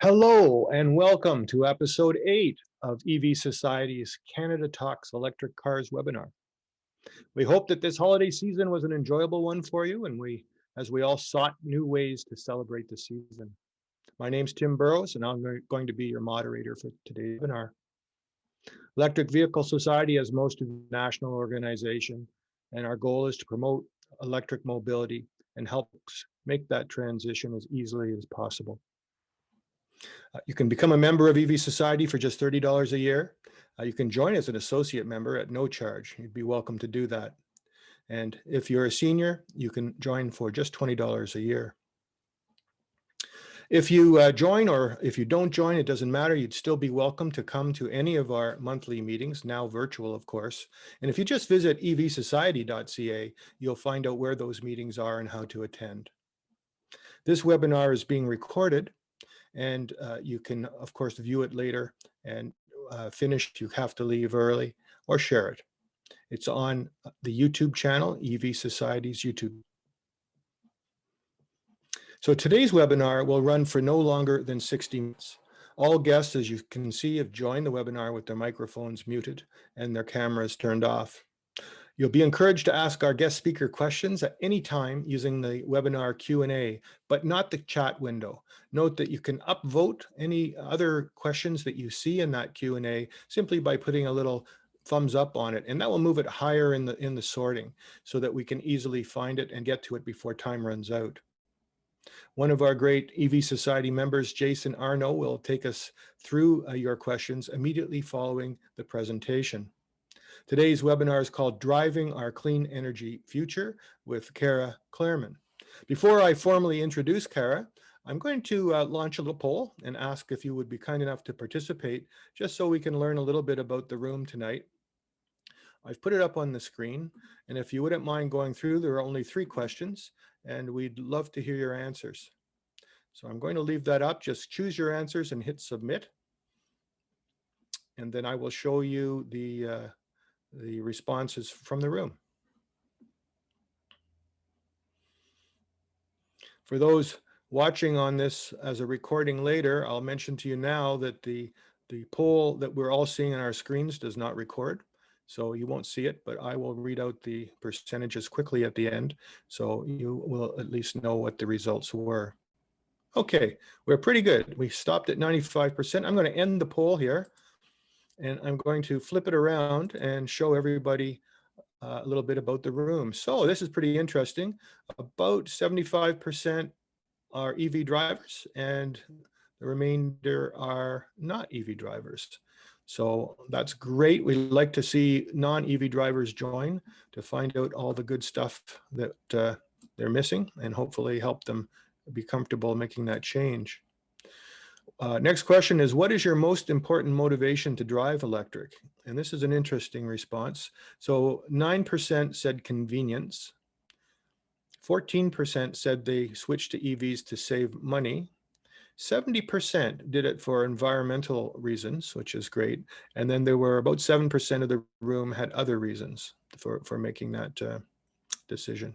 Hello and welcome to episode 8 of EV Society's Canada Talks Electric Cars webinar. We hope that this holiday season was an enjoyable one for you and as we all sought new ways to celebrate the season. My name's Tim Burrows and I'm going to be your moderator for today's webinar. Electric Vehicle Society is most of the national organization, and our goal is to promote electric mobility and help make that transition as easily as possible. You can become a member of EV Society for just $30 a year. You can join as an associate member at no charge. You'd be welcome to do that. And if you're a senior, you can join for just $20 a year. If you join or if you don't join, it doesn't matter. You'd still be welcome to come to any of our monthly meetings, now virtual, of course. And if you just visit evsociety.ca, you'll find out where those meetings are and how to attend. This webinar is being recorded, and you can, of course, view it later, and finished, you have to leave early or share it. It's on the YouTube channel, EV Society's YouTube. So today's webinar will run for no longer than 60 minutes. All guests, as you can see, have joined the webinar with their microphones muted and their cameras turned off. You'll be encouraged to ask our guest speaker questions at any time using the webinar Q&A, but not the chat window. Note that you can upvote any other questions that you see in that Q&A simply by putting a little thumbs up on it, and that will move it higher in the sorting so that we can easily find it and get to it before time runs out. One of our great EV Society members, Jason Arno, will take us through your questions immediately following the presentation. Today's webinar is called Driving Our Clean Energy Future with Cara Clairman. Before I formally introduce Cara, I'm going to launch a little poll and ask if you would be kind enough to participate, just so we can learn a little bit about the room tonight. I've put it up on the screen, and if you wouldn't mind going through, there are only 3 questions, and we'd love to hear your answers. So I'm going to leave that up. Just choose your answers and hit submit, and then I will show you the responses from the room. For those watching on this as a recording later, I'll mention to you now that the poll that we're all seeing on our screens does not record, so you won't see it, but I will read out the percentages quickly at the end, so you will at least know what the results were. Okay, we're pretty good. We stopped at 95%. I'm going to end the poll here, and I'm going to flip it around and show everybody a little bit about the room. So this is pretty interesting. About 75% are EV drivers, and the remainder are not EV drivers. So that's great. We like to see non-EV drivers join to find out all the good stuff that they're missing and hopefully help them be comfortable making that change. Next question is, what is your most important motivation to drive electric? And this is an interesting response. So 9% said convenience. 14% said they switched to EVs to save money. 70% did it for environmental reasons, which is great. And then there were about 7% of the room had other reasons for making that decision.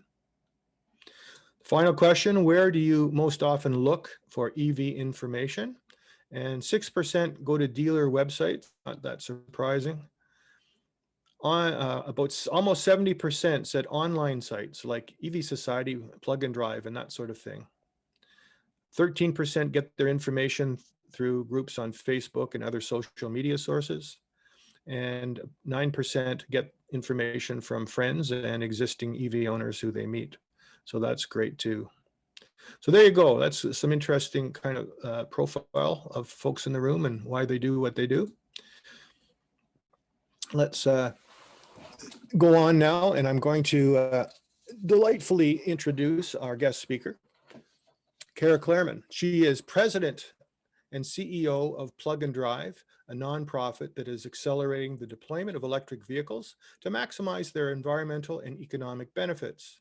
Final question, where do you most often look for EV information? And 6% go to dealer websites, not that surprising. About almost 70% said online sites like EV Society, Plug and Drive, and that sort of thing. 13% get their information through groups on Facebook and other social media sources. And 9% get information from friends and existing EV owners who they meet. So that's great too. So there you go. That's some interesting kind of profile of folks in the room and why they do what they do. Let's go on now, and I'm going to delightfully introduce our guest speaker, Cara Clairman. She is president and CEO of Plug and Drive, a nonprofit that is accelerating the deployment of electric vehicles to maximize their environmental and economic benefits.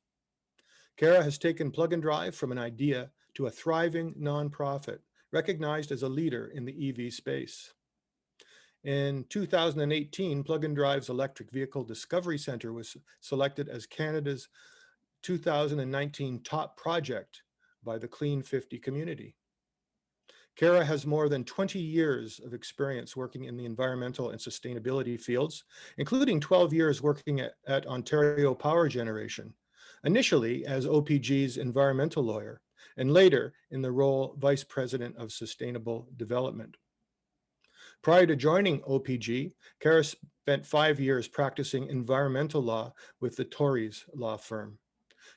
Cara has taken Plug and Drive from an idea to a thriving nonprofit, recognized as a leader in the EV space. In 2018, Plug and Drive's Electric Vehicle Discovery Center was selected as Canada's 2019 top project by the Clean 50 community. Cara has more than 20 years of experience working in the environmental and sustainability fields, including 12 years working at Ontario Power Generation, initially as OPG's environmental lawyer, and later in the role Vice President of Sustainable Development. Prior to joining OPG, Cara spent 5 years practicing environmental law with the Torys law firm.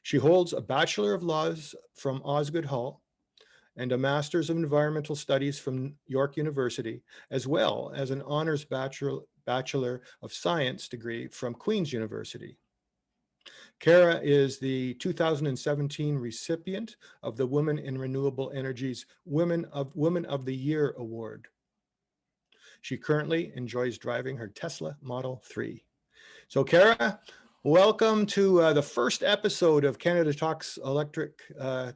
She holds a Bachelor of Laws from Osgoode Hall and a Master's of Environmental Studies from York University, as well as an Honors Bachelor of Science degree from Queen's University. Cara is the 2017 recipient of the Women in Renewable Energy's Women of the Year Award. She currently enjoys driving her Tesla Model 3. So Cara, welcome to the first episode of Canada Talks Electric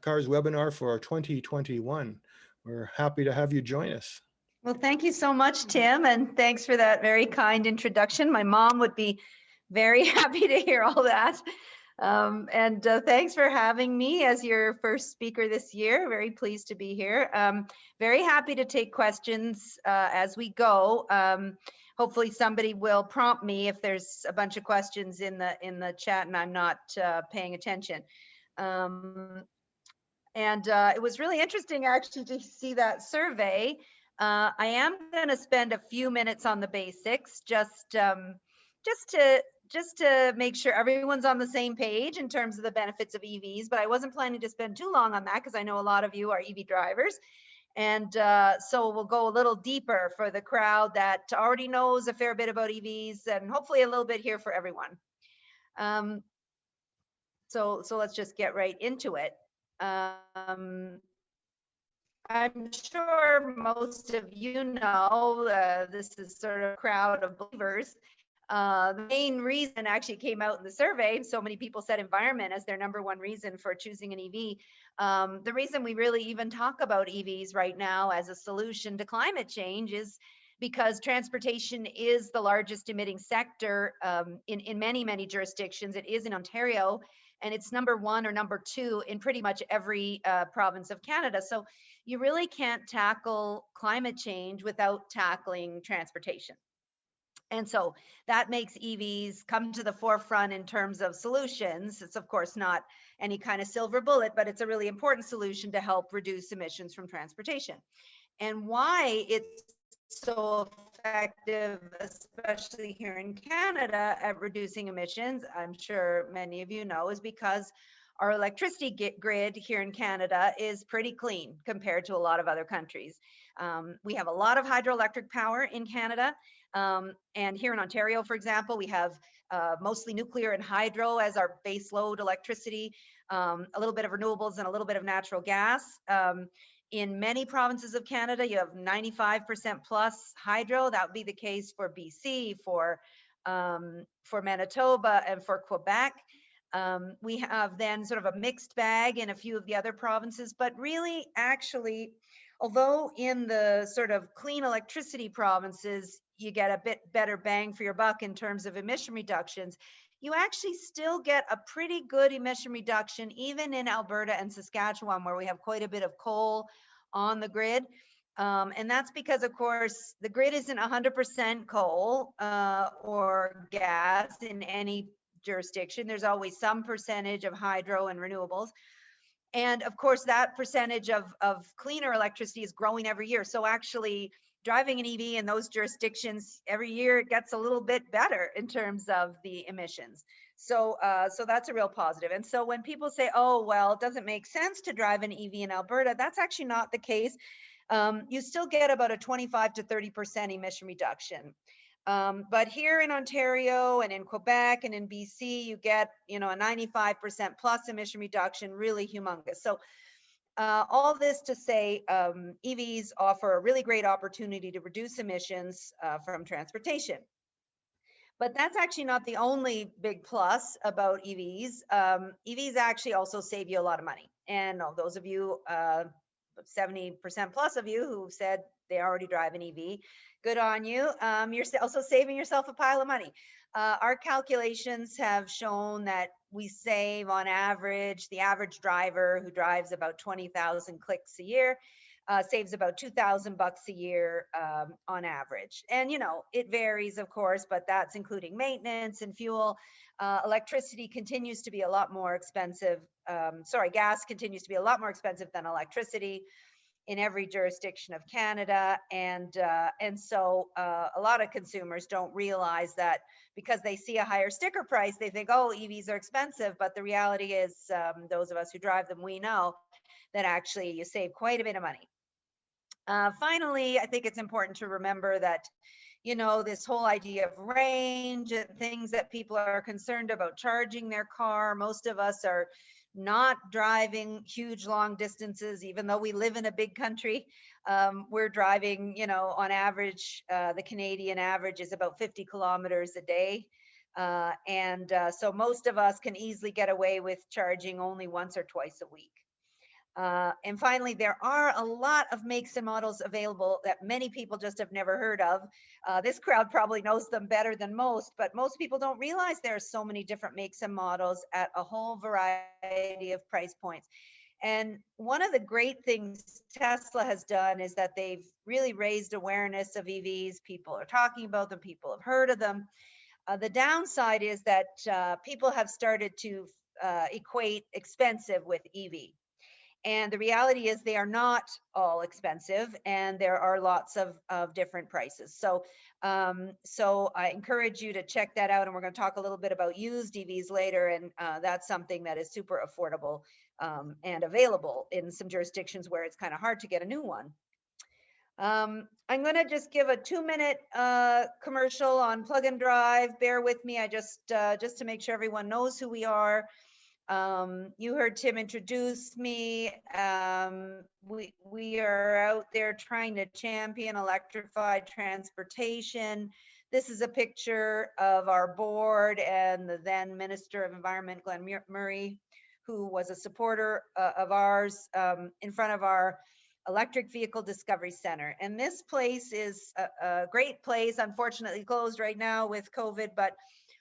Cars webinar for 2021. We're happy to have you join us. Well, thank you so much, Tim, and thanks for that very kind introduction. My mom would be very happy to hear all that. Thanks for having me as your first speaker this year. Very pleased to be here. Very happy to take questions as we go. Hopefully somebody will prompt me if there's a bunch of questions in the chat and I'm not paying attention. It was really interesting actually to see that survey. I am going to spend a few minutes on the basics, just to make sure everyone's on the same page in terms of the benefits of EVs. But I wasn't planning to spend too long on that because I know a lot of you are EV drivers. And so we'll go a little deeper for the crowd that already knows a fair bit about EVs, and hopefully a little bit here for everyone. So let's just get right into it. I'm sure most of you know this is sort of a crowd of believers. The main reason actually came out in the survey, so many people said environment as their #1 reason for choosing an EV. The reason we really even talk about EVs right now as a solution to climate change is because transportation is the largest emitting sector in many jurisdictions. It is in Ontario, and it's #1 or #2 in pretty much every province of Canada. So you really can't tackle climate change without tackling transportation. And so that makes EVs come to the forefront in terms of solutions. It's of course not any kind of silver bullet, but it's a really important solution to help reduce emissions from transportation. And why it's so effective, especially here in Canada, at reducing emissions, I'm sure many of you know, is because our electricity grid here in Canada is pretty clean compared to a lot of other countries. We have a lot of hydroelectric power in Canada. And here in Ontario, for example, we have mostly nuclear and hydro as our base load electricity, a little bit of renewables and a little bit of natural gas. In many provinces of Canada, you have 95% plus hydro. That would be the case for BC, for Manitoba, and for Quebec. We have then sort of a mixed bag in a few of the other provinces, but really, actually, although in the sort of clean electricity provinces, you get a bit better bang for your buck in terms of emission reductions, you actually still get a pretty good emission reduction, even in Alberta and Saskatchewan, where we have quite a bit of coal on the grid. And that's because, of course, the grid isn't 100% coal or gas in any jurisdiction. There's always some percentage of hydro and renewables. And of course, that percentage of cleaner electricity is growing every year. So actually, driving an EV in those jurisdictions every year, it gets a little bit better in terms of the emissions. So that's a real positive. And so when people say, oh, well, it doesn't make sense to drive an EV in Alberta, that's actually not the case. You still get about a 25 to 30% emission reduction. But here in Ontario and in Quebec and in BC, you get, a 95% plus emission reduction, really humongous. So all this to say, EVs offer a really great opportunity to reduce emissions from transportation. But that's actually not the only big plus about EVs. EVs actually also save you a lot of money. And those of you, 70% plus of you who said they already drive an EV, good on you. You're also saving yourself a pile of money. Our calculations have shown that we save on average, the average driver who drives about 20,000 clicks a year, saves about $2,000 a year on average. And, you know, it varies, of course, but that's including maintenance and fuel. Electricity continues to be a lot more expensive. Gas continues to be a lot more expensive than electricity in every jurisdiction of Canada, and so a lot of consumers don't realize that because they see a higher sticker price, they think, oh, EVs are expensive. But the reality is, those of us who drive them, we know that actually you save quite a bit of money. Finally, I think it's important to remember that, you know, this whole idea of range and things that people are concerned about charging their car. Most of us are not driving huge long distances, even though we live in a big country. We're driving, you know, on average, the Canadian average is about 50 kilometers a day. So most of us can easily get away with charging only once or twice a week. And finally, there are a lot of makes and models available that many people just have never heard of. This crowd probably knows them better than most, but most people don't realize there are so many different makes and models at a whole variety of price points. And one of the great things Tesla has done is that they've really raised awareness of EVs. People are talking about them, people have heard of them. The downside is that people have started to equate expensive with EV. And the reality is they are not all expensive, and there are lots of different prices. So I encourage you to check that out. And we're going to talk a little bit about used EVs later. And that's something that is super affordable and available in some jurisdictions where it's kind of hard to get a new one. I'm going to just give a 2-minute commercial on Plug and Drive. Bear with me. I just to make sure everyone knows who we are. You heard Tim introduce me. We are out there trying to champion electrified transportation. This is a picture of our board and the then Minister of Environment, Glenn Murray, who was a supporter of ours, in front of our Electric Vehicle Discovery Center. And this place is a great place, unfortunately closed right now with COVID, but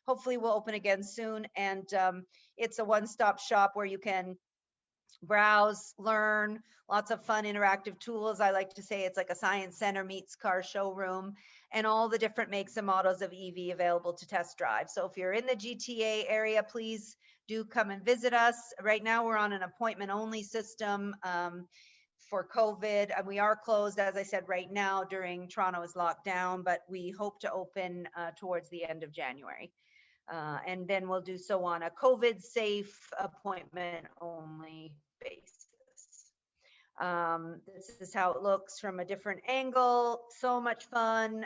hopefully will open again soon. And it's a one-stop shop where you can browse, learn, lots of fun interactive tools. I like to say it's like a science center meets car showroom, and all the different makes and models of EV available to test drive. So if you're in the GTA area, please do come and visit us. Right now we're on an appointment only system for COVID. We are closed, as I said, right now during Toronto's lockdown, but we hope to open towards the end of January. And then we'll do so on a COVID safe appointment only basis. This is how it looks from a different angle. So much fun.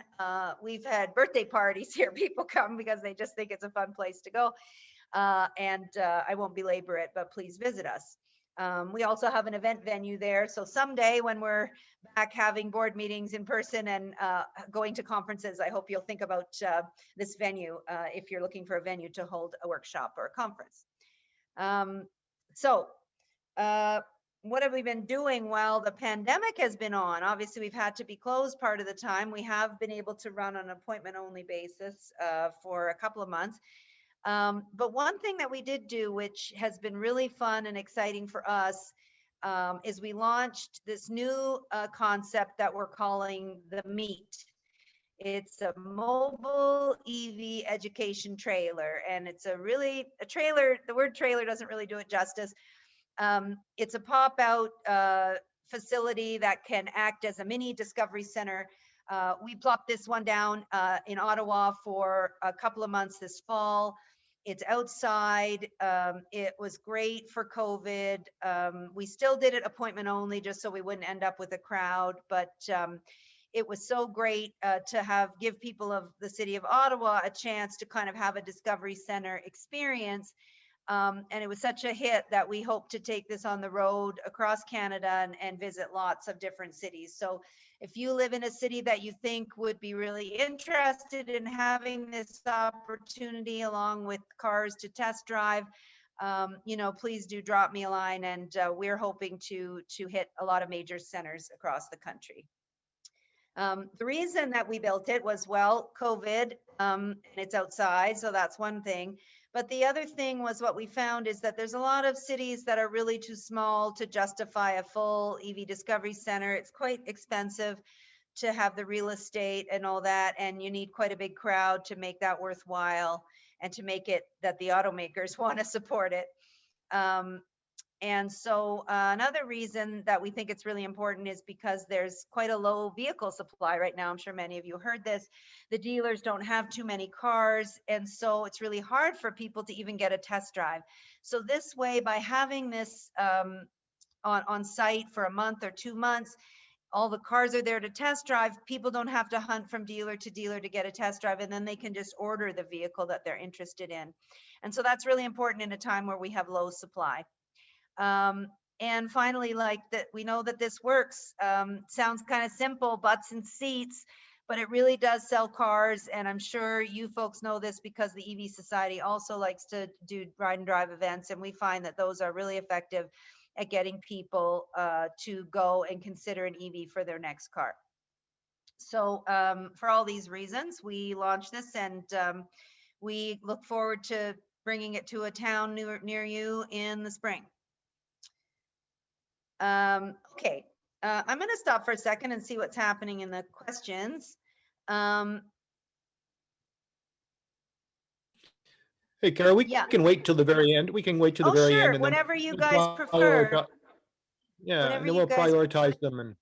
We've had birthday parties here. People come because they just think it's a fun place to go. I won't belabor it, but please visit us. We also have an event venue there. So someday when we're back having board meetings in person and going to conferences, I hope you'll think about this venue if you're looking for a venue to hold a workshop or a conference. What have we been doing while the pandemic has been on? Obviously, we've had to be closed part of the time. We have been able to run on an appointment only basis for a couple of months. But one thing that we did do, which has been really fun and exciting for us, is we launched this new concept that we're calling the Meet. It's a mobile EV education trailer, and it's a trailer. The word trailer doesn't really do it justice. It's a pop-out facility that can act as a mini discovery center. We plopped this one down in Ottawa for a couple of months this fall. It's outside. It was great for COVID. We still did it appointment only just so we wouldn't end up with a crowd, but it was so great to give people of the city of Ottawa a chance to kind of have a Discovery Center experience. And it was such a hit that we hope to take this on the road across Canada and visit lots of different cities. So if you live in a city that you think would be really interested in having this opportunity along with cars to test drive, please do drop me a line, and we're hoping to hit a lot of major centers across the country. The reason that we built it was, well, COVID, and it's outside, so that's one thing. But the other thing was, what we found is that there's a lot of cities that are really too small to justify a full EV discovery center. It's quite expensive to have the real estate and all that, and you need quite a big crowd to make that worthwhile and to make it that the automakers want to support it. And so another reason that we think it's really important is because there's quite a low vehicle supply right now. I'm sure many of you heard this. The dealers don't have too many cars, and so it's really hard for people to even get a test drive. So this way, by having this on site for a month or 2 months, all the cars are there to test drive. People don't have to hunt from dealer to dealer to get a test drive, and then they can just order the vehicle that they're interested in. And so that's really important in a time where we have low supply. And finally, like that, we know that this works. Sounds kind of simple, butts and seats, but it really does sell cars. And I'm sure you folks know this because the EV Society also likes to do ride and drive events. And we find that those are really effective at getting people to go and consider an EV for their next car. So for all these reasons, we launched this, and we look forward to bringing it to a town near you in the spring. Okay, I'm going to stop for a second and see what's happening in the questions. Hey, Cara, we Yeah. can wait till the very end. We can wait till the very Sure, end, and then whenever you we'll guys prefer. Yeah, Whenever and then you we'll guys prioritize them. And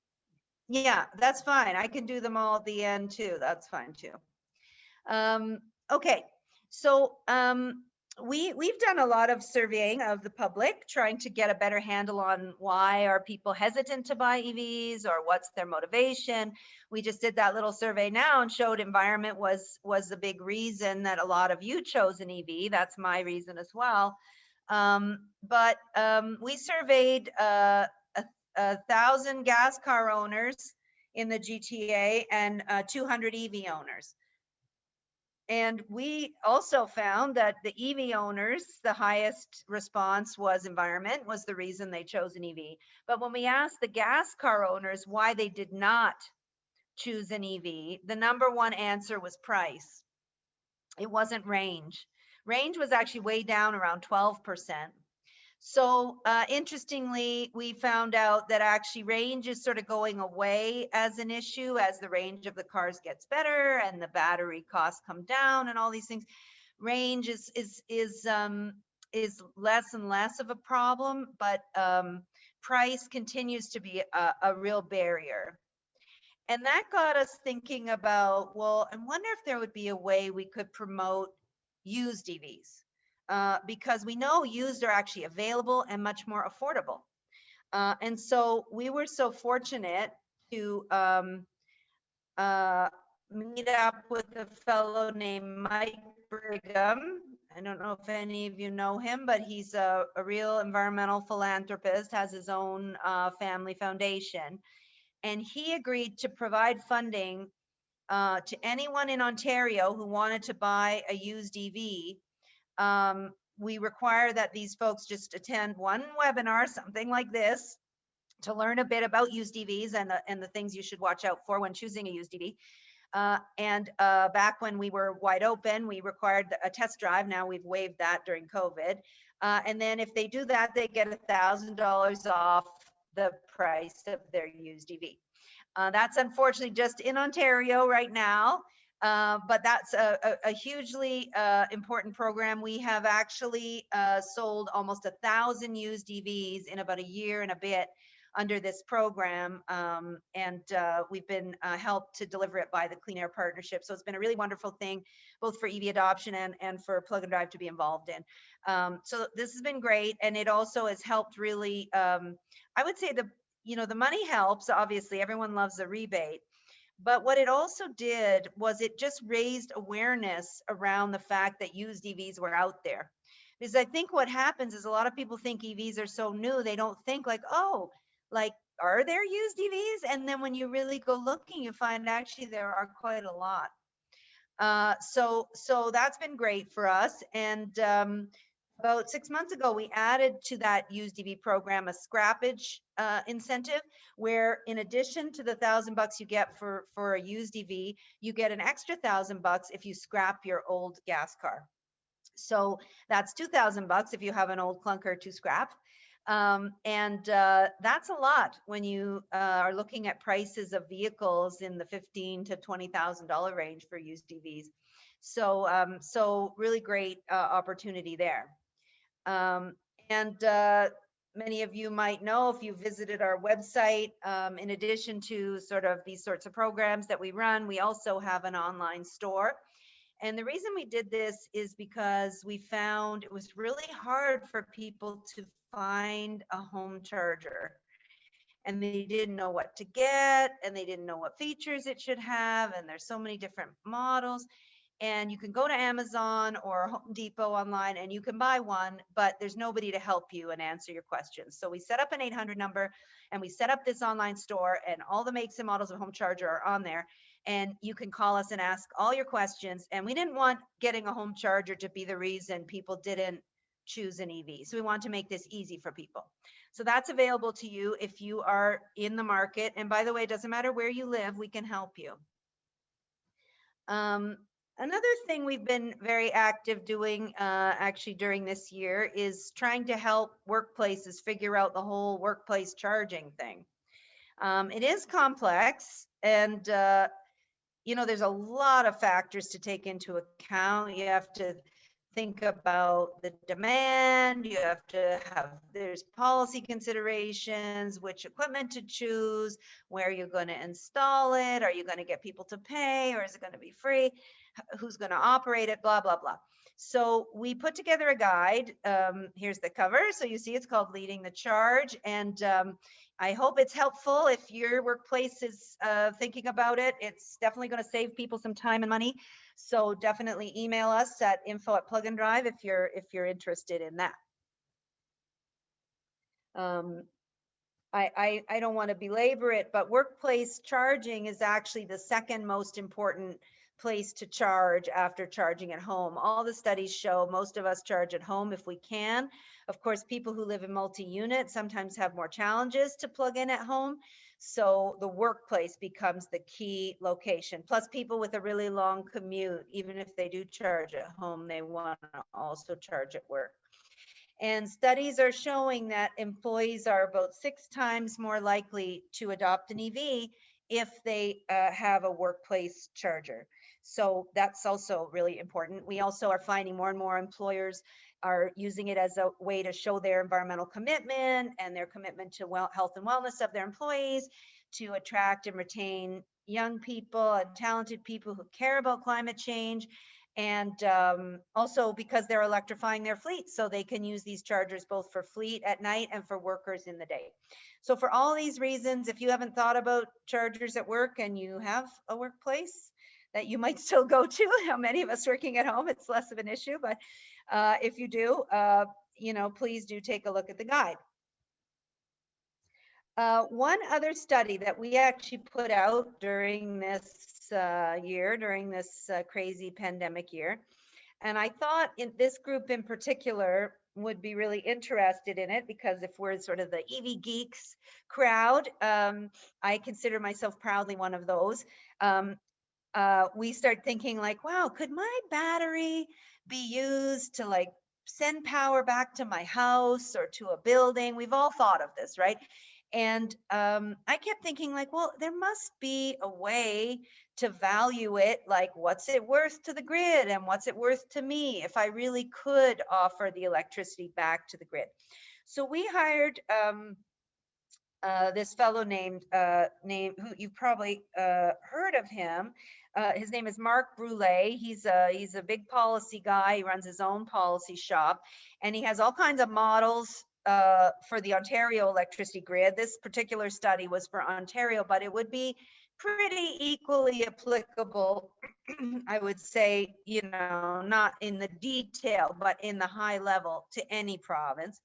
Yeah, that's fine. I can do them all at the end too. That's fine too. Okay, so we've done a lot of surveying of the public, trying to get a better handle on why are people hesitant to buy EVs, or what's their motivation. We just did that little survey now and showed environment was the big reason that a lot of you chose an EV. That's my reason as well. But we surveyed 1,000 gas car owners in the GTA and 200 EV owners. And we also found that the EV owners, the highest response was environment, was the reason they chose an EV. But when we asked the gas car owners why they did not choose an EV, the number one answer was price. It wasn't range. Range was actually way down, around 12%. So interestingly, we found out that actually range is sort of going away as an issue as the range of the cars gets better and the battery costs come down and all these things. Range is less and less of a problem, but price continues to be a real barrier. And that got us thinking about, well, I wonder if there would be a way we could promote used EVs. Because we know used are actually available and much more affordable. And so we were so fortunate to meet up with a fellow named Mike Brigham. I don't know if any of you know him, but he's a real environmental philanthropist, has his own family foundation. And he agreed to provide funding to anyone in Ontario who wanted to buy a used EV. We require that these folks just attend one webinar, something like this, to learn a bit about used EVs and the things you should watch out for when choosing a used EV. Back when we were wide open, we required a test drive. Now we've waived that during COVID. And then if they do that, they get $1,000 off the price of their used EV. That's unfortunately just in Ontario right now. But that's a hugely important program. We have actually sold almost 1,000 used EVs in about a year and a bit under this program. And we've been helped to deliver it by the Clean Air Partnership. So it's been a really wonderful thing, both for EV adoption and for Plug and Drive to be involved in. So this has been great. And it also has helped really, I would say the money helps, obviously, everyone loves a rebate. But what it also did was it just raised awareness around the fact that used EVs were out there. Because I think what happens is a lot of people think EVs are so new, they don't think like, oh, like, are there used EVs? And then when you really go looking, you find actually there are quite a lot. So that's been great for us. And about 6 months ago, we added to that used EV program a scrappage incentive, where in addition to the $1,000 you get for a used EV, you get an extra $1,000 if you scrap your old gas car. So that's $2,000 if you have an old clunker to scrap. That's a lot when you are looking at prices of vehicles in the $15,000 to $20,000 range for used EVs. So really great opportunity there. Many of you might know if you visited our website, in addition to sort of these sorts of programs that we run, we also have an online store. And the reason we did this is because we found it was really hard for people to find a home charger. And they didn't know what to get, and they didn't know what features it should have. And there's so many different models. And you can go to Amazon or Home Depot online and you can buy one, but there's nobody to help you and answer your questions. So we set up an 800 number and we set up this online store, and all the makes and models of home charger are on there. And you can call us and ask all your questions. And we didn't want getting a home charger to be the reason people didn't choose an EV. So we want to make this easy for people. So that's available to you if you are in the market. And by the way, it doesn't matter where you live, we can help you. Another thing we've been very active doing actually during this year is trying to help workplaces figure out the whole workplace charging thing. It is complex, and there's a lot of factors to take into account. You have to think about the demand, you have to there's policy considerations, which equipment to choose, where you're going to install it, are you going to get people to pay, or is it going to be free, who's going to operate it, blah, blah, blah. So we put together a guide. Here's the cover. So you see it's called Leading the Charge. And I hope it's helpful if your workplace is thinking about it. It's definitely going to save people some time and money. So definitely email us at info@plug-and-drive if you're interested in that. I don't want to belabor it, but workplace charging is actually the second most important place to charge after charging at home. All the studies show most of us charge at home if we can. Of course, people who live in multi-unit sometimes have more challenges to plug in at home. So the workplace becomes the key location. Plus, people with a really long commute, even if they do charge at home, they want to also charge at work. And studies are showing that employees are about 6 times more likely to adopt an EV if they have a workplace charger. So that's also really important. We also are finding more and more employers are using it as a way to show their environmental commitment and their commitment to health and wellness of their employees, to attract and retain young people and talented people who care about climate change. And also because they're electrifying their fleet, so they can use these chargers both for fleet at night and for workers in the day. So for all these reasons, if you haven't thought about chargers at work and you have a workplace that you might still go to, how many of us working at home, it's less of an issue, but if you do, please do take a look at the guide. One other study that we actually put out during this year, during this crazy pandemic year, and I thought this group in particular would be really interested in it, because if we're sort of the EV geeks crowd, I consider myself proudly one of those. We start thinking like, wow, could my battery be used to like send power back to my house or to a building? We've all thought of this, right? And I kept thinking like, well, there must be a way to value it. Like, what's it worth to the grid and what's it worth to me if I really could offer the electricity back to the grid? So we hired this fellow named who you've probably heard of him. His name is Mark Brule. He's a big policy guy. He runs his own policy shop, and he has all kinds of models for the Ontario electricity grid. This particular study was for Ontario, but it would be pretty equally applicable, I would say, not in the detail, but in the high level to any province,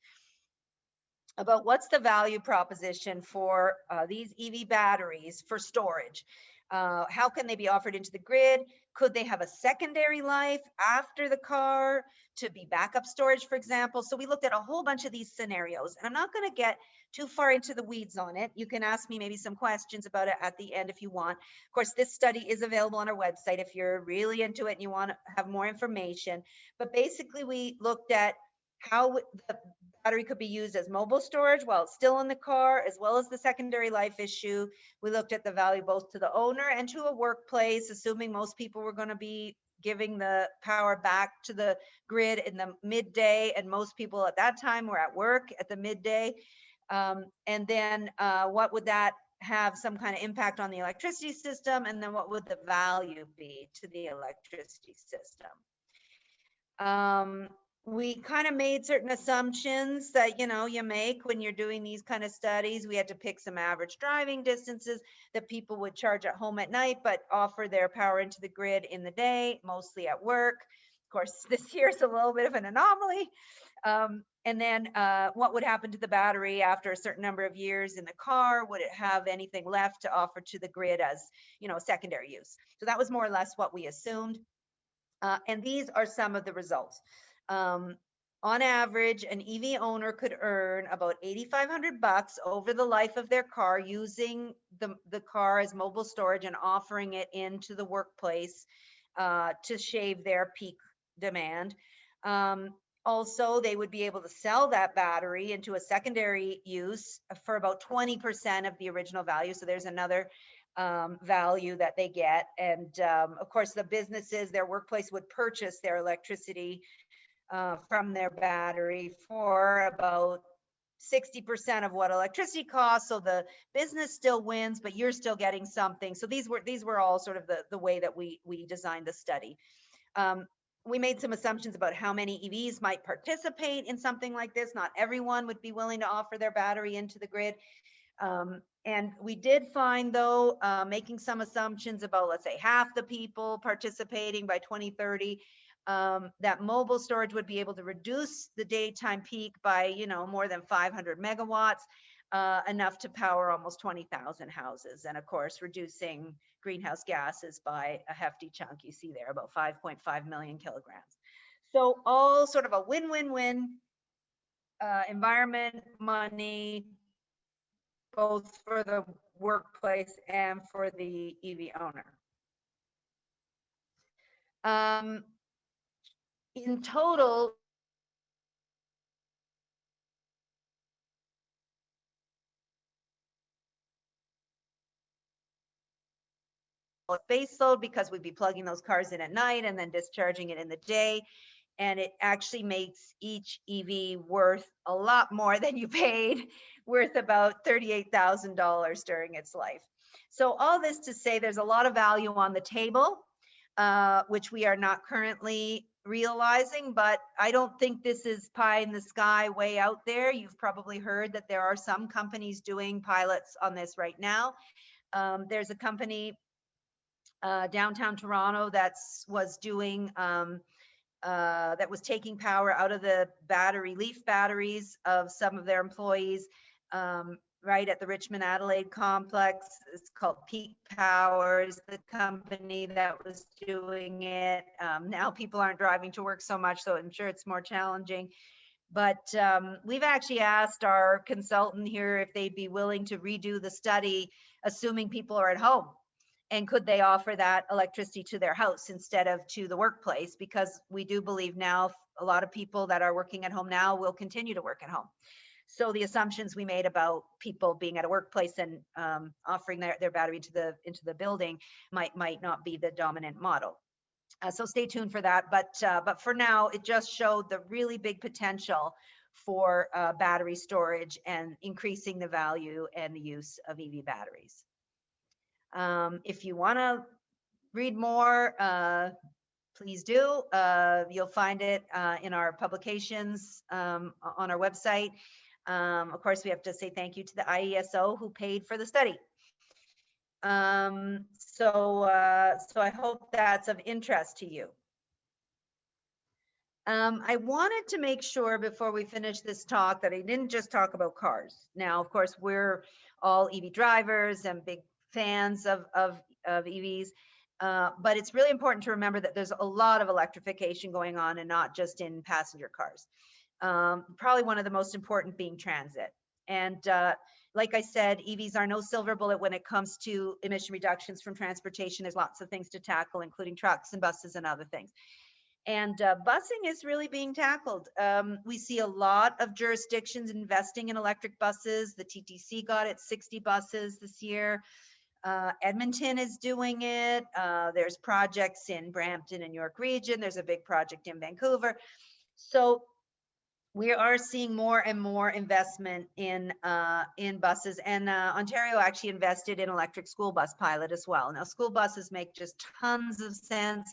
about what's the value proposition for these EV batteries for storage. How can they be offered into the grid? Could they have a secondary life after the car to be backup storage, for example? So we looked at a whole bunch of these scenarios, and I'm not going to get too far into the weeds on it. You can ask me maybe some questions about it at the end if you want. Of course, this study is available on our website if you're really into it and you want to have more information. But basically, we looked at how the battery could be used as mobile storage while it's still in the car, as well as the secondary life issue. We looked at the value both to the owner and to a workplace, assuming most people were going to be giving the power back to the grid in the midday, and most people at that time were at work at the midday. And then what would that have some kind of impact on the electricity system, and then what would the value be to the electricity system? We kind of made certain assumptions that, you make when you're doing these kind of studies. We had to pick some average driving distances that people would charge at home at night, but offer their power into the grid in the day, mostly at work. Of course, this year is a little bit of an anomaly. And then what would happen to the battery after a certain number of years in the car? Would it have anything left to offer to the grid as, secondary use? So that was more or less what we assumed. And these are some of the results. On average, an EV owner could earn about $8,500 over the life of their car using the car as mobile storage and offering it into the workplace to shave their peak demand. Also, they would be able to sell that battery into a secondary use for about 20% of the original value. So there's another value that they get. And of course, the businesses, their workplace would purchase their electricity from their battery for about 60% of what electricity costs. So the business still wins, but you're still getting something. So these were all sort of the way that we designed the study. We made some assumptions about how many EVs might participate in something like this. Not everyone would be willing to offer their battery into the grid. And we did find, though, making some assumptions about, let's say, half the people participating by 2030, that mobile storage would be able to reduce the daytime peak by, more than 500 megawatts, enough to power almost 20,000 houses. And of course, reducing greenhouse gases by a hefty chunk. You see there, about 5.5 million kilograms. So all sort of a win-win-win, environment, money, both for the workplace and for the EV owner. In total, base load, because we'd be plugging those cars in at night and then discharging it in the day. And it actually makes each EV worth a lot more than you paid, worth about $38,000 during its life. So all this to say, there's a lot of value on the table, which we are not currently realizing, but I don't think this is pie in the sky way out there. You've probably heard that there are some companies doing pilots on this right now. There's a company downtown Toronto that was doing that was taking power out of the leaf batteries of some of their employees, right at the Richmond Adelaide complex. It's called Peak Powers, the company that was doing it. Now people aren't driving to work so much, so I'm sure it's more challenging. But we've actually asked our consultant here if they'd be willing to redo the study, assuming people are at home. And could they offer that electricity to their house instead of to the workplace? Because we do believe now a lot of people that are working at home now will continue to work at home. So the assumptions we made about people being at a workplace and offering their battery into the building might not be the dominant model. So stay tuned for that. But for now, it just showed the really big potential for battery storage and increasing the value and the use of EV batteries. If you want to read more, please do. You'll find it in our publications on our website. Of course, we have to say thank you to the IESO who paid for the study. So I hope that's of interest to you. I wanted to make sure before we finish this talk that I didn't just talk about cars. Now, of course, we're all EV drivers and big fans of EVs, but it's really important to remember that there's a lot of electrification going on, and not just in passenger cars. Probably one of the most important being transit. And like I said, EVs are no silver bullet when it comes to emission reductions from transportation. There's lots of things to tackle, including trucks and buses and other things. And busing is really being tackled. We see a lot of jurisdictions investing in electric buses. The TTC got it 60 buses this year. Edmonton is doing it. There's projects in Brampton and York region. There's a big project in Vancouver. So we are seeing more and more investment in buses, and Ontario actually invested in electric school bus pilot as well. Now, school buses make just tons of sense.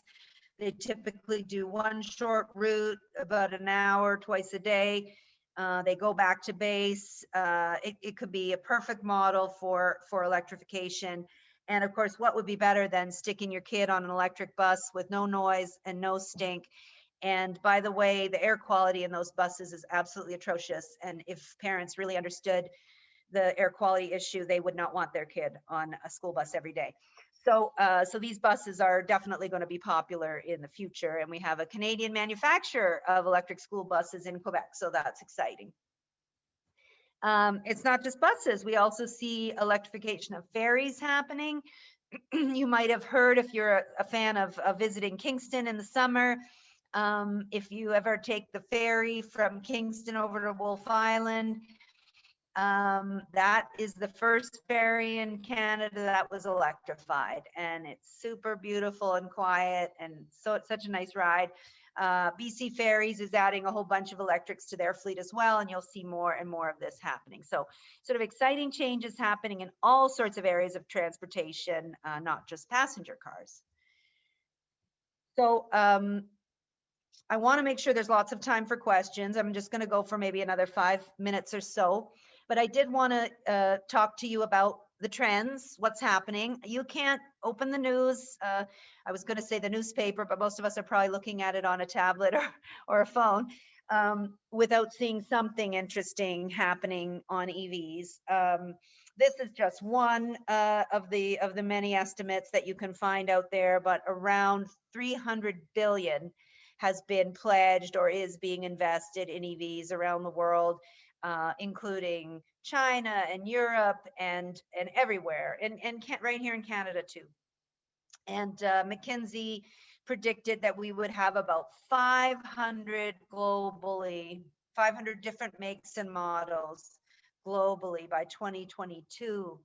They typically do one short route, about an hour, twice a day. They go back to base. It could be a perfect model for electrification. And of course, what would be better than sticking your kid on an electric bus with no noise and no stink? And by the way, the air quality in those buses is absolutely atrocious. And if parents really understood the air quality issue, they would not want their kid on a school bus every day. So, so these buses are definitely going to be popular in the future. And we have a Canadian manufacturer of electric school buses in Quebec. So that's exciting. It's not just buses. We also see electrification of ferries happening. You might have heard, if you're a fan of visiting Kingston in the summer, if you ever take the ferry from Kingston over to Wolfe Island, that is the first ferry in Canada that was electrified, and it's super beautiful and quiet, and so it's such a nice ride. BC Ferries is adding a whole bunch of electrics to their fleet as well, and you'll see more and more of this happening. So sort of exciting changes happening in all sorts of areas of transportation, not just passenger cars. So I want to make sure there's lots of time for questions. I'm just going to go for maybe another 5 minutes or so. But I did want to talk to you about the trends, what's happening. You can't open the news. I was going to say the newspaper, but most of us are probably looking at it on a tablet or a phone without seeing something interesting happening on EVs. This is just one of the many estimates that you can find out there, but around 300 billion has been pledged or is being invested in EVs around the world, including China and Europe and everywhere, and right here in Canada too. And McKinsey predicted that we would have about 500 globally, 500 different makes and models globally by 2022.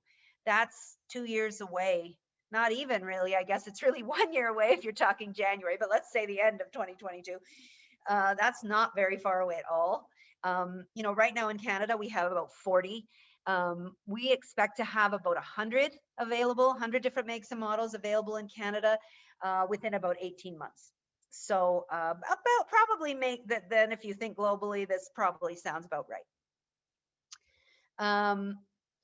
That's 2 years away. Not even really, I guess it's really 1 year away if you're talking January, but let's say the end of 2022. That's not very far away at all. You know, right now in Canada, we have about 40. We expect to have about 100 available, 100 different makes and models available in Canada within about 18 months. So about probably make that, then if you think globally, this probably sounds about right.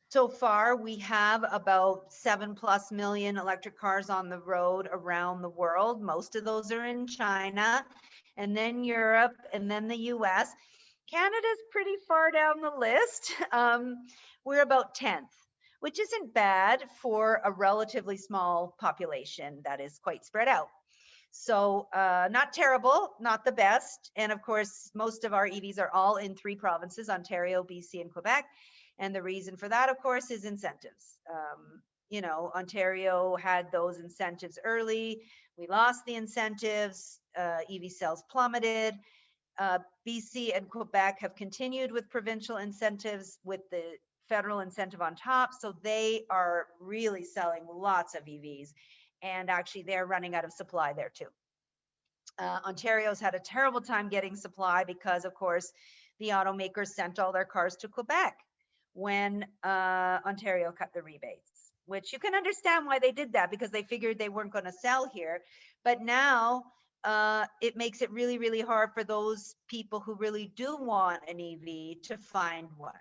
So far, we have about 7+ million electric cars on the road around the world. Most of those are in China, and then Europe, and then the US. Canada's pretty far down the list. We're about 10th, which isn't bad for a relatively small population that is quite spread out. So not terrible, not the best. And of course, most of our EVs are all in 3 provinces, Ontario, BC, and Quebec. And the reason for that, of course, is incentives. You know, Ontario had those incentives early. We lost the incentives. EV sales plummeted. BC and Quebec have continued with provincial incentives with the federal incentive on top. So they are really selling lots of EVs. And actually, they're running out of supply there too. Ontario's had a terrible time getting supply because, of course, the automakers sent all their cars to Quebec when Ontario cut the rebates, which you can understand why they did that, because they figured they weren't going to sell here. But now it makes it really, really hard for those people who really do want an EV to find one.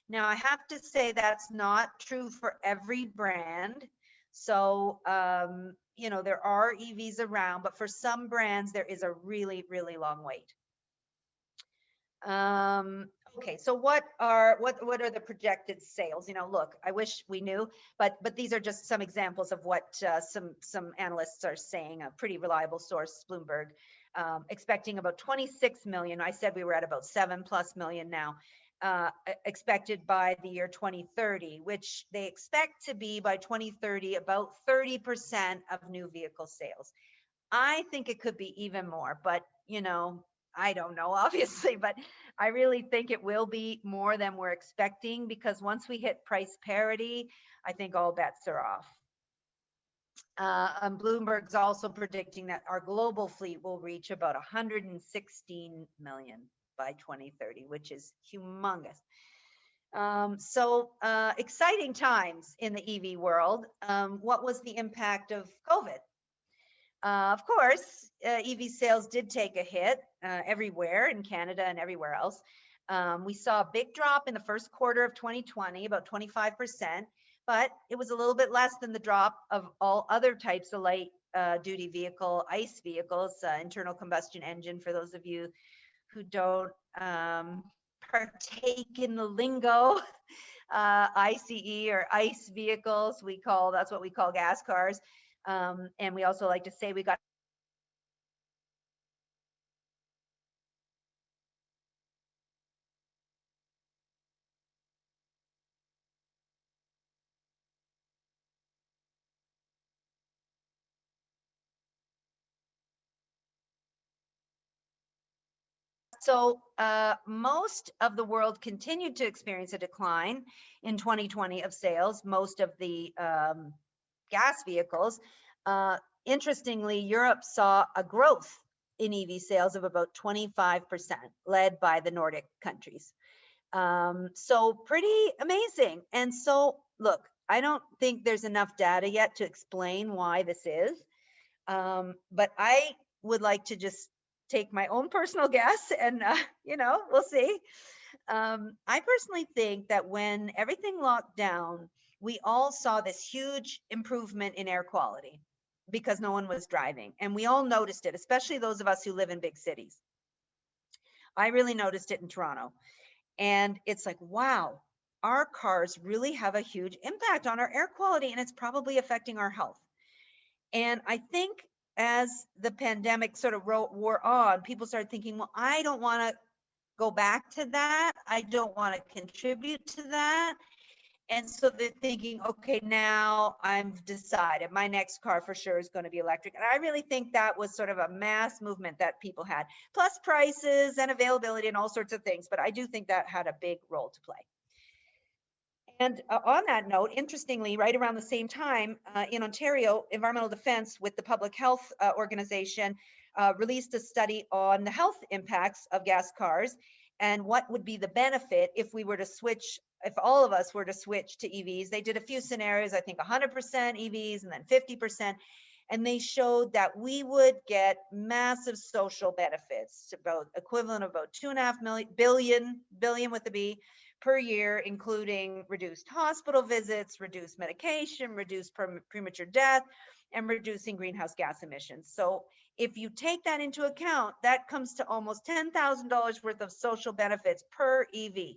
Now, I have to say that's not true for every brand. So, you know, there are EVs around, but for some brands, there is a really, really long wait. Okay, so what are the projected sales? You know, look, I wish we knew, but these are just some examples of what some analysts are saying. A pretty reliable source, Bloomberg, expecting about 26 million. I said we were at about 7+ million now. expected by the year 2030, which they expect to be by 2030 about 30% of new vehicle sales. I think it could be even more, but I don't know, obviously, but I really think it will be more than we're expecting, because once we hit price parity, I think all bets are off. And Bloomberg's also predicting that our global fleet will reach about 116 million by 2030, which is humongous. So exciting times in the EV world. What was the impact of COVID? Of course, EV sales did take a hit everywhere in Canada and everywhere else. We saw a big drop in the first quarter of 2020, about 25%, but it was a little bit less than the drop of all other types of light duty vehicle, ICE vehicles, internal combustion engine, for those of you who don't partake in the lingo. ICE or ICE vehicles, that's what we call gas cars. And we also like to say we got So most of the world continued to experience a decline in 2020 of sales, most of the gas vehicles. Interestingly, Europe saw a growth in EV sales of about 25%, led by the Nordic countries. So pretty amazing. And so, look, I don't think there's enough data yet to explain why this is, but I would like to just take my own personal guess, and we'll see. I personally think that when everything locked down, we all saw this huge improvement in air quality because no one was driving, and we all noticed it, especially those of us who live in big cities. I really noticed it in Toronto, and it's like, wow, our cars really have a huge impact on our air quality, and it's probably affecting our health. And I think as the pandemic sort of wore on, people started thinking, well, I don't want to go back to that. I don't want to contribute to that. And so they're thinking, okay, now I've decided my next car for sure is going to be electric. And I really think that was sort of a mass movement that people had, plus prices and availability and all sorts of things. But I do think that had a big role to play. And on that note, interestingly, right around the same time in Ontario, Environmental Defence with the Public Health Organization released a study on the health impacts of gas cars and what would be the benefit if we were to switch, if all of us were to switch to EVs. They did a few scenarios, I think 100% EVs and then 50%. And they showed that we would get massive social benefits, about equivalent of about 2.5 billion with a B, per year, including reduced hospital visits, reduced medication, reduced premature death, and reducing greenhouse gas emissions. So if you take that into account, that comes to almost $10,000 worth of social benefits per EV.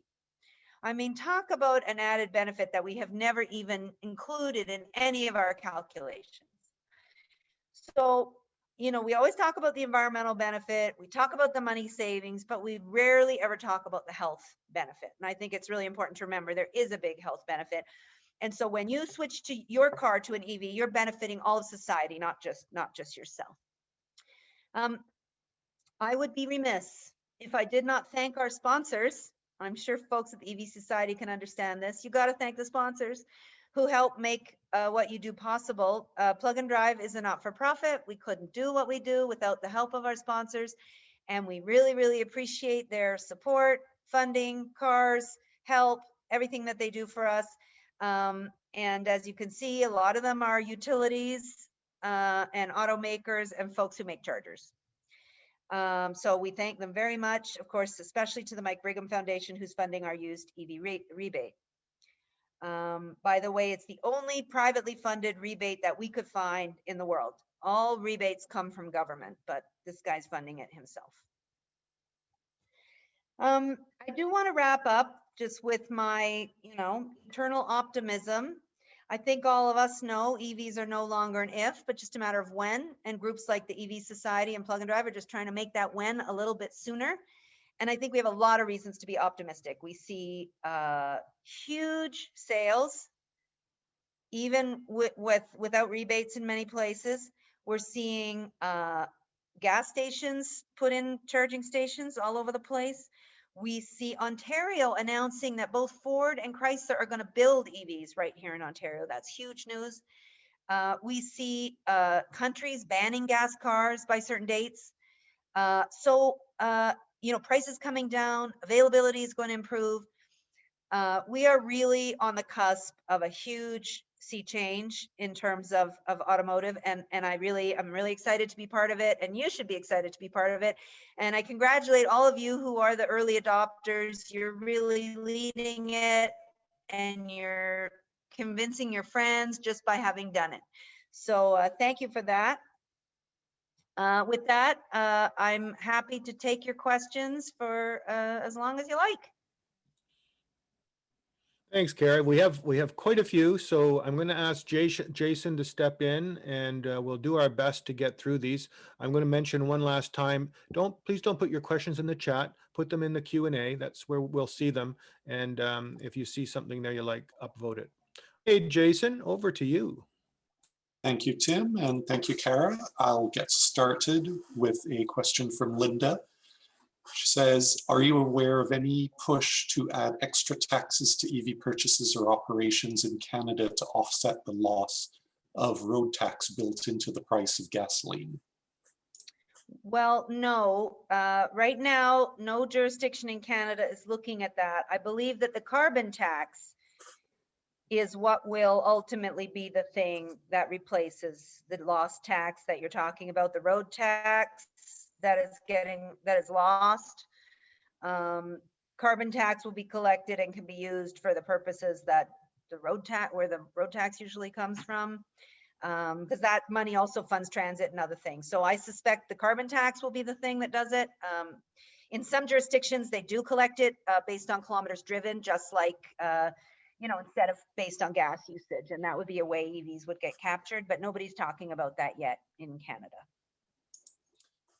I mean, talk about an added benefit that we have never even included in any of our calculations. So, we always talk about the environmental benefit, we talk about the money savings, but we rarely ever talk about the health benefit. And I think it's really important to remember there is a big health benefit. And so when you switch to your car to an EV, you're benefiting all of society, not just yourself. I would be remiss if I did not thank our sponsors. I'm sure folks at the EV Society can understand this. You got to thank the sponsors who help make what you do possible. Plug and Drive is a not-for-profit. We couldn't do what we do without the help of our sponsors. And we really, really appreciate their support, funding, cars, help, everything that they do for us. And as you can see, a lot of them are utilities and automakers and folks who make chargers. So we thank them very much, of course, especially to the Mike Brigham Foundation, who's funding our used EV rebate. By the way, it's the only privately funded rebate that we could find in the world. All rebates come from government, but this guy's funding it himself. I do want to wrap up just with my, eternal optimism. I think all of us know EVs are no longer an if, but just a matter of when. And groups like the EV Society and Plug and Drive are just trying to make that when a little bit sooner. And I think we have a lot of reasons to be optimistic. We see huge sales, even without rebates in many places. We're seeing gas stations put in charging stations all over the place. We see Ontario announcing that both Ford and Chrysler are going to build EVs right here in Ontario. That's huge news. We see countries banning gas cars by certain dates. Prices coming down, availability is going to improve. We are really on the cusp of a huge sea change in terms of automotive, and I'm really excited to be part of it, and you should be excited to be part of it. And I congratulate all of you who are the early adopters. You're really leading it, and you're convincing your friends just by having done it. So thank you for that. With that, I'm happy to take your questions for as long as you like. Thanks, Cara. We have quite a few, so I'm going to ask Jason to step in, and we'll do our best to get through these. I'm going to mention one last time, please don't put your questions in the chat, put them in the Q&A. That's where we'll see them. And if you see something there you like, upvote it. Hey, Jason, over to you. Thank you, Tim, and thank you, Cara. I'll get started with a question from Linda. She says, are you aware of any push to add extra taxes to EV purchases or operations in Canada to offset the loss of road tax built into the price of gasoline? Well, no. Right now, no jurisdiction in Canada is looking at that. I believe that the carbon tax is what will ultimately be the thing that replaces the lost tax that you're talking about, the road tax that is lost. Carbon tax will be collected and can be used for the purposes that where the road tax usually comes from, because that money also funds transit and other things. So I suspect the carbon tax will be the thing that does it. In some jurisdictions, they do collect it based on kilometers driven, just like instead of based on gas usage, and that would be a way EVs would get captured, but nobody's talking about that yet in Canada.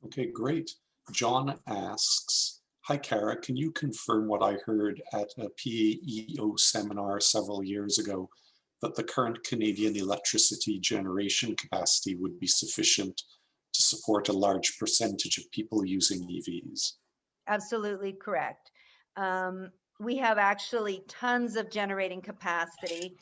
Okay, great. John asks, hi, Cara, can you confirm what I heard at a PAEO seminar several years ago, that the current Canadian electricity generation capacity would be sufficient to support a large percentage of people using EVs? Absolutely correct. We have actually tons of generating capacity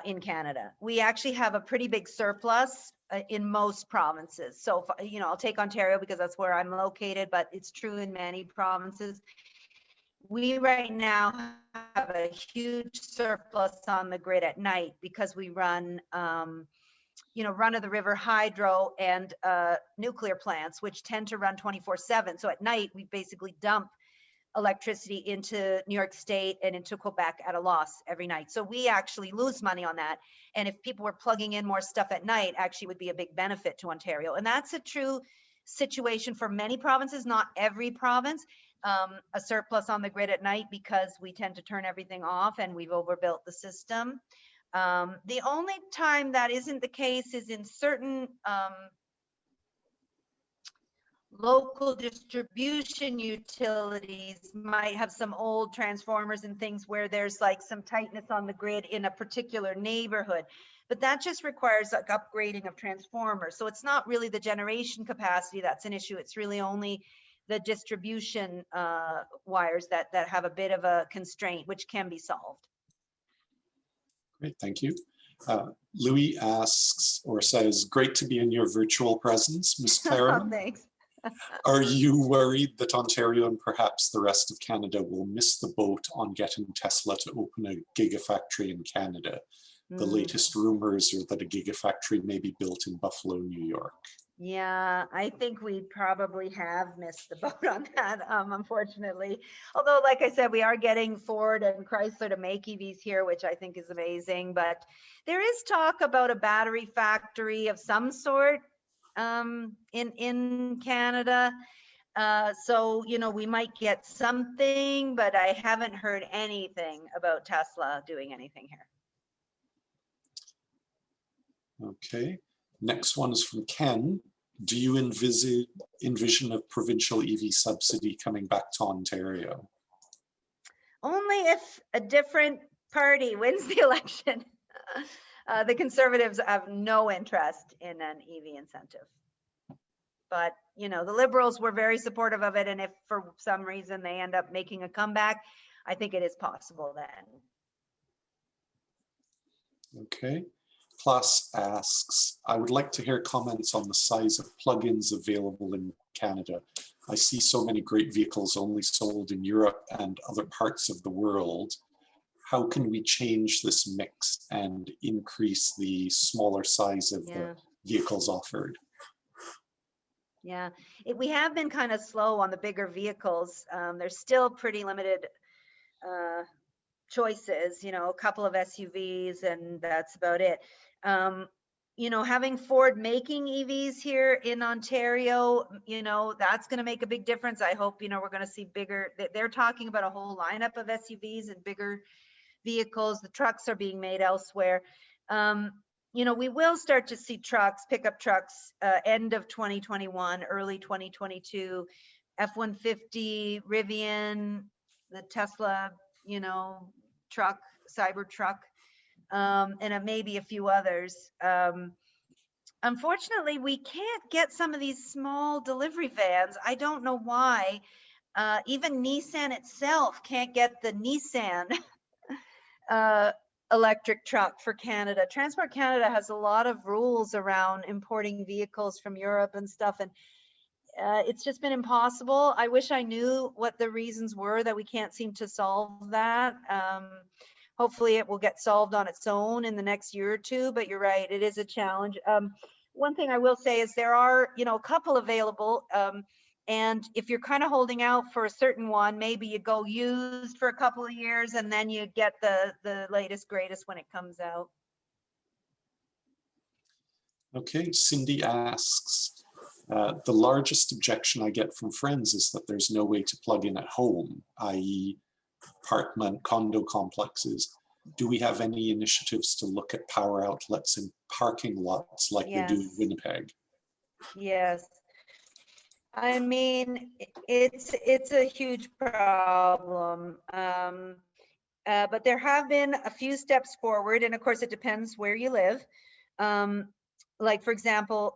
in Canada. We actually have a pretty big surplus in most provinces. So, I'll take Ontario because that's where I'm located, but it's true in many provinces. We right now have a huge surplus on the grid at night because we run, run-of-the-river hydro and nuclear plants, which tend to run 24/7. So at night, we basically dump electricity into New York State and into Quebec at a loss every night. So we actually lose money on that. And if people were plugging in more stuff at night, actually would be a big benefit to Ontario. And that's a true situation for many provinces, not every province, a surplus on the grid at night because we tend to turn everything off and we've overbuilt the system. The only time that isn't the case is in certain local distribution utilities might have some old transformers and things where there's like some tightness on the grid in a particular neighborhood, but that just requires like upgrading of transformers. So it's not really the generation capacity that's an issue. It's really only the distribution wires that have a bit of a constraint, which can be solved. Great, thank you. Louis asks or says, great to be in your virtual presence, Ms. Clairman. Thanks. Are you worried that Ontario and perhaps the rest of Canada will miss the boat on getting Tesla to open a gigafactory in Canada? The latest rumors are that a gigafactory may be built in Buffalo, New York. Yeah, I think we probably have missed the boat on that, unfortunately. Although, like I said, we are getting Ford and Chrysler to make EVs here, which I think is amazing. But there is talk about a battery factory of some sort in Canada. So, we might get something, but I haven't heard anything about Tesla doing anything here. Okay, next one is from Ken. Do you envision a provincial EV subsidy coming back to Ontario? Only if a different party wins the election. The Conservatives have no interest in an EV incentive. But, you know, the Liberals were very supportive of it. And if for some reason they end up making a comeback, I think it is possible then. Okay. Class asks, I would like to hear comments on the size of plugins available in Canada. I see so many great vehicles only sold in Europe and other parts of the world. How can we change this mix and increase the smaller size of the vehicles offered? Yeah, we have been kind of slow on the bigger vehicles. There's still pretty limited choices, you know, a couple of SUVs and that's about it. You know, having Ford making EVs here in Ontario, you know, that's going to make a big difference. I hope, you know, we're going to see bigger, they're talking about a whole lineup of SUVs and bigger vehicles. The trucks are being made elsewhere. You know, we will start to see trucks, pickup trucks, end of 2021, early 2022, F-150, Rivian, the Tesla, you know, truck, Cyber truck, and maybe a few others. Unfortunately, we can't get some of these small delivery vans. I don't know why. Even Nissan itself can't get the Nissan electric truck for Canada. Transport Canada has a lot of rules around importing vehicles from Europe and stuff, and it's just been impossible. I wish I knew what the reasons were that we can't seem to solve that. Hopefully it will get solved on its own in the next year or two, but you're right, it is a challenge. One thing I will say is there are, you know, a couple available, and if you're kind of holding out for a certain one, maybe you go used for a couple of years and then you get the latest, greatest when it comes out. Okay, Cindy asks, the largest objection I get from friends is that there's no way to plug in at home, i.e. apartment, condo complexes. Do we have any initiatives to look at power outlets in parking lots like they do in Winnipeg? Yes. I mean, it's a huge problem. But there have been a few steps forward, and of course it depends where you live. Like for example,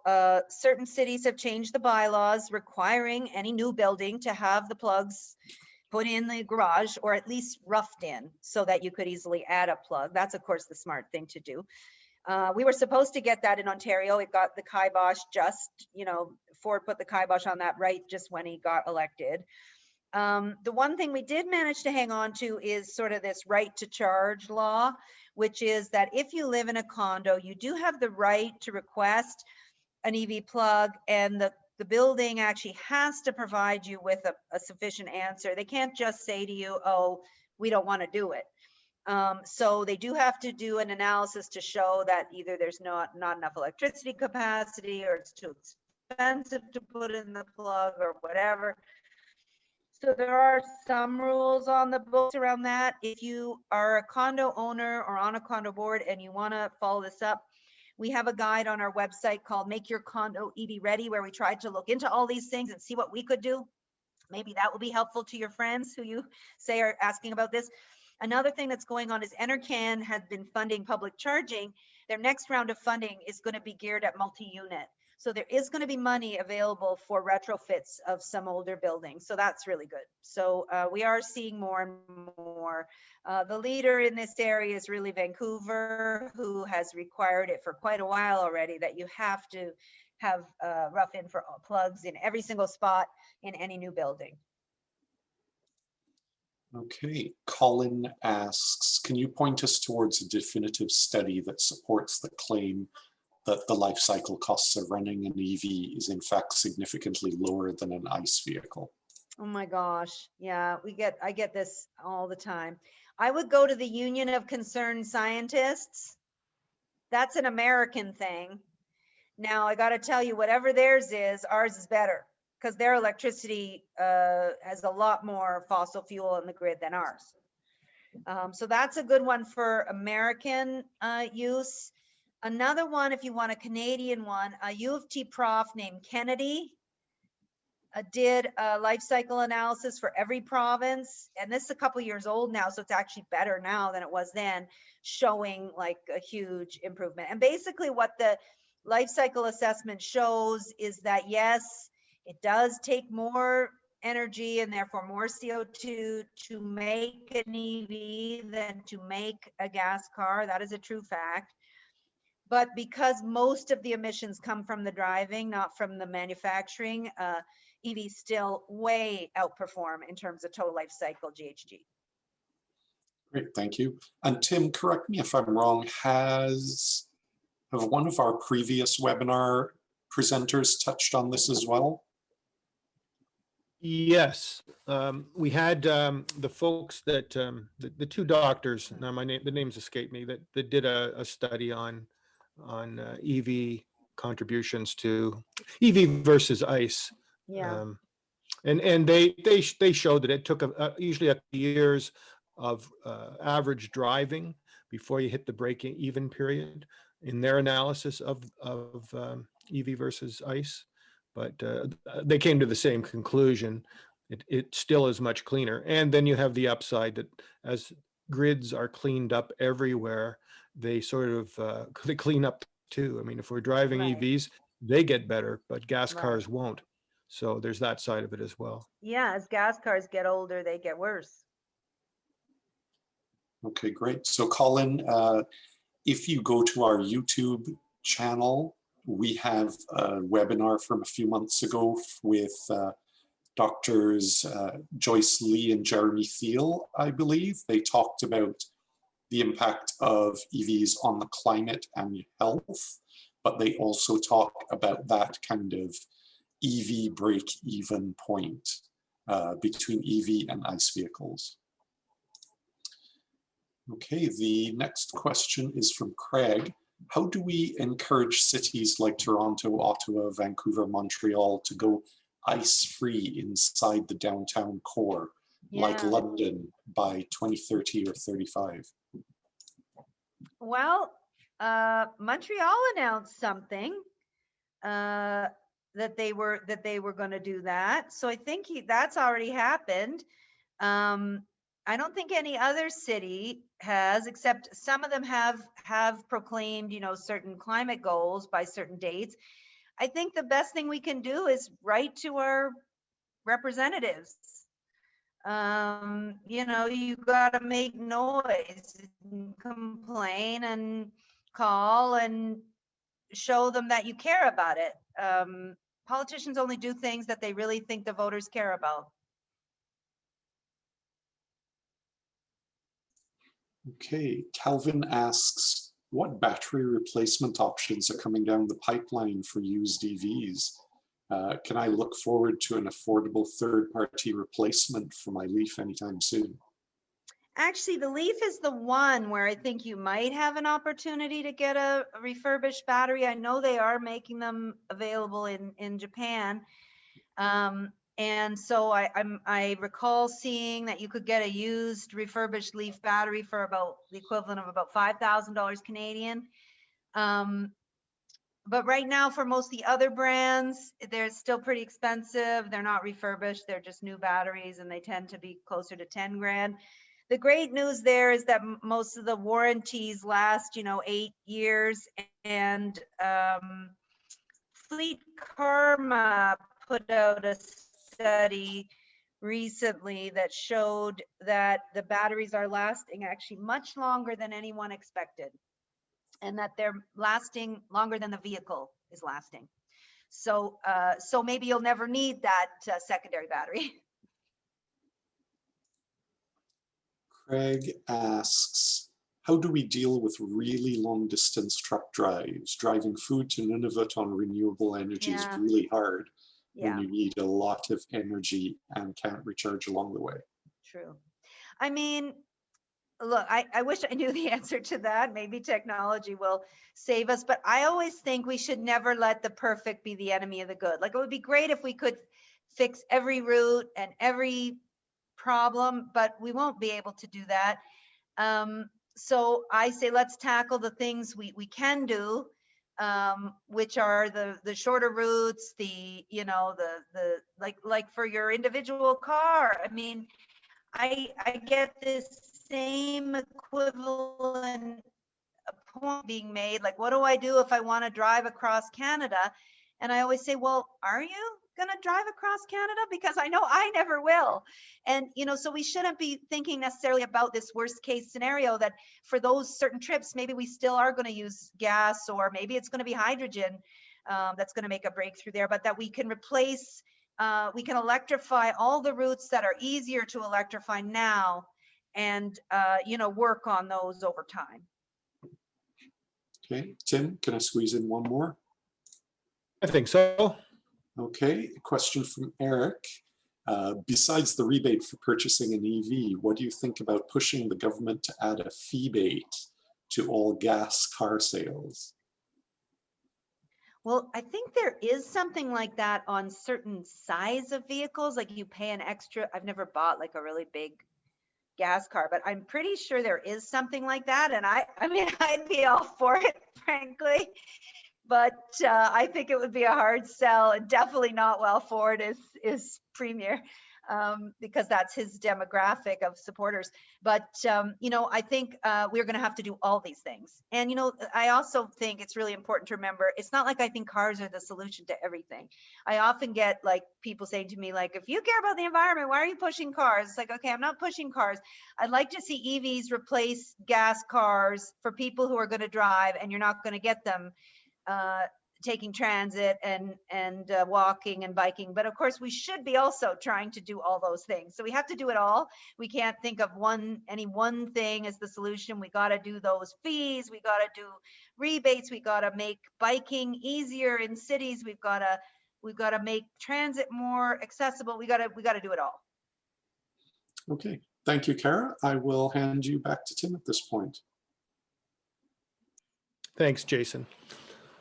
certain cities have changed the bylaws requiring any new building to have the plugs put in the garage or at least roughed in so that you could easily add a plug. That's of course the smart thing to do. We were supposed to get that in Ontario. It got the kibosh just, you know, Ford put the kibosh on that right just when he got elected. The one thing we did manage to hang on to is sort of this right to charge law, which is that if you live in a condo, you do have the right to request an EV plug, and the building actually has to provide you with a sufficient answer. They can't just say to you, oh, we don't want to do it. So they do have to do an analysis to show that either there's not enough electricity capacity or it's too expensive to put in the plug or whatever. So there are some rules on the books around that. If you are a condo owner or on a condo board and you want to follow this up, we have a guide on our website called Make Your Condo EV Ready, where we tried to look into all these things and see what we could do. Maybe that will be helpful to your friends who you say are asking about this. Another thing that's going on is Enercan has been funding public charging. Their next round of funding is going to be geared at multi-unit. So there is going to be money available for retrofits of some older buildings. So that's really good. So we are seeing more and more. The leader in this area is really Vancouver, who has required it for quite a while already, that you have to have rough-in for plugs in every single spot in any new building. Okay, Colin asks, can you point us towards a definitive study that supports the claim that the life cycle costs of running an EV is in fact significantly lower than an ICE vehicle? Oh my gosh, yeah, I get this all the time. I would go to the Union of Concerned Scientists. That's an American thing. Now I got to tell you, whatever theirs is, ours is better, because their electricity has a lot more fossil fuel in the grid than ours. So that's a good one for American use. Another one, if you want a Canadian one, a U of T prof named Kennedy did a life cycle analysis for every province. And this is a couple years old now, so it's actually better now than it was then, showing like a huge improvement. And basically what the life cycle assessment shows is that, yes, it does take more energy and therefore more CO2 to make an EV than to make a gas car. That is a true fact. But because most of the emissions come from the driving, not from the manufacturing, EVs still way outperform in terms of total life cycle GHG. Great, thank you. And Tim, correct me if I'm wrong, have one of our previous webinar presenters touched on this as well? Yes, we had the folks that the two doctors. Now the names escape me. That did a study on EV contributions to EV versus ICE. Yeah. And they showed that it took usually a few years of average driving before you hit the breaking even period in their analysis of EV versus ICE. But they came to the same conclusion. It still is much cleaner. And then you have the upside that as grids are cleaned up everywhere, they sort of they clean up too. I mean, if we're driving Right. EVs, they get better, but gas Right. cars won't. So there's that side of it as well. Yeah, as gas cars get older, they get worse. Okay, great. So Colin, if you go to our YouTube channel, we have a webinar from a few months ago with doctors Joyce Lee and Jeremy Thiel, I believe. They talked about the impact of EVs on the climate and health, but they also talk about that kind of EV break-even point between EV and ICE vehicles. Okay, the next question is from Craig. How do we encourage cities like Toronto, Ottawa, Vancouver, Montreal to go ICE-free inside the downtown core, like London, by 2030 or 35? Well, Montreal announced something that they were going to do that. So I think that's already happened. I don't think any other city has, except some of them have proclaimed, you know, certain climate goals by certain dates. I think the best thing we can do is write to our representatives. You know, you got to make noise, and complain and call and show them that you care about it. Politicians only do things that they really think the voters care about. Okay, Calvin asks, what battery replacement options are coming down the pipeline for used EVs? Can I look forward to an affordable third-party replacement for my Leaf anytime soon? Actually, the Leaf is the one where I think you might have an opportunity to get a refurbished battery. I know they are making them available in Japan. And so I recall seeing that you could get a used refurbished Leaf battery for about the equivalent of about $5,000 Canadian. But right now for most of the other brands, they're still pretty expensive. They're not refurbished. They're just new batteries and they tend to be closer to 10 grand. The great news there is that most of the warranties last, you know, 8 years, and Fleet Karma put out a study recently that showed that the batteries are lasting actually much longer than anyone expected, and that they're lasting longer than the vehicle is lasting. So so maybe you'll never need that secondary battery. Craig asks, how do we deal with really long distance truck drives? Driving food to Nunavut on renewable energy is really hard when you need a lot of energy and can't recharge along the way. True. I mean, look, I wish I knew the answer to that. Maybe technology will save us, but I always think we should never let the perfect be the enemy of the good. Like, it would be great if we could fix every route and every problem, but we won't be able to do that. so I say, let's tackle the things we can do, which are the shorter routes, the, you know, the like for your individual car. I mean, I get this same equivalent point being made, like, what do I do if I want to drive across Canada? And I always say, well, are you going to drive across Canada? Because I know I never will. And, you know, so we shouldn't be thinking necessarily about this worst case scenario, that for those certain trips, maybe we still are going to use gas, or maybe it's going to be hydrogen that's going to make a breakthrough there, but that we can replace, we can electrify all the routes that are easier to electrify now, and, you know, work on those over time. Okay, Tim, can I squeeze in one more? I think so. Okay, a question from Eric. Besides the rebate for purchasing an EV, what do you think about pushing the government to add a rebate to all gas car sales? Well, I think there is something like that on certain size of vehicles, like you pay an extra. I've never bought like a really big gas car, but I'm pretty sure there is something like that. And I mean, I'd be all for it, frankly. But I think it would be a hard sell, and definitely not while Ford is premier, because that's his demographic of supporters. But you know, I think we're going to have to do all these things. And you know, I also think it's really important to remember, it's not like I think cars are the solution to everything. I often get like people saying to me, like, if you care about the environment, why are you pushing cars? It's like, okay, I'm not pushing cars. I'd like to see EVs replace gas cars for people who are going to drive, and you're not going to get them taking transit and walking and biking. But of course, we should be also trying to do all those things. So we have to do it all. We can't think of any one thing as the solution. We got to do those fees. We got to do rebates. We got to make biking easier in cities. We've got to make transit more accessible. We got to do it all. Okay, thank you, Cara. I will hand you back to Tim at this point. Thanks, Jason.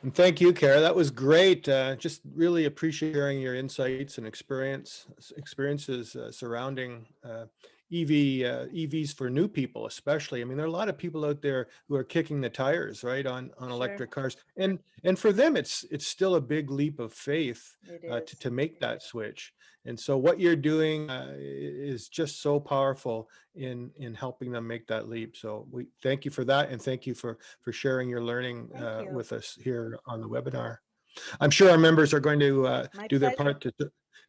And thank you, Cara. That was great. Just really appreciate hearing your insights and experiences surrounding EVs for new people, especially. I mean, there are a lot of people out there who are kicking the tires, right, on electric cars, and for them, it's still a big leap of faith to make that switch. And so, what you're doing is just so powerful in helping them make that leap. So we thank you for that, and thank you for sharing your learning with us here on the webinar. I'm sure our members are going to do their part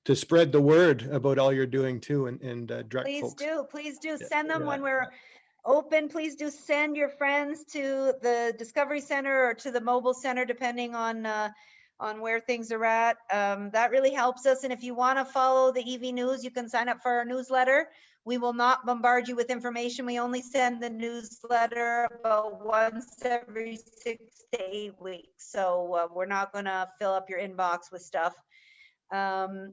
to spread the word about all you're doing too, and direct folks. Please do send them when we're open. Please do send your friends to the Discovery Center or to the Mobile Center, depending on where things are at. That really helps us. And if you want to follow the EV news, you can sign up for our newsletter. We will not bombard you with information. We only send the newsletter about once every 6 to 8 weeks. So we're not going to fill up your inbox with stuff.